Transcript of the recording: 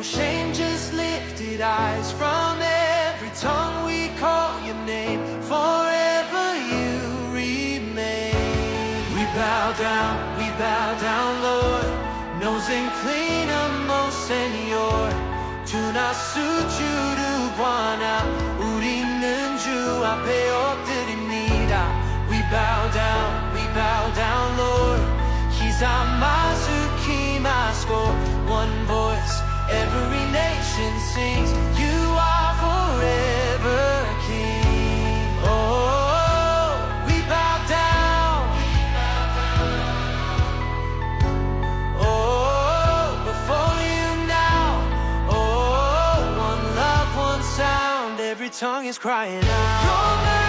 shame, just lifted eyes from every tongue. We call your name, forever you remain. We bow down, Lord. Nosing clean most Señor. 주나 수주를 구하나 우리는 주 앞에 엎드립니다. We bow down, Lord. He's our Masuki Masko. One voice, every nation sings. You are forever King. Oh, we bow down. Oh, before you now. Oh, one love, one sound. Every tongue is crying out. Your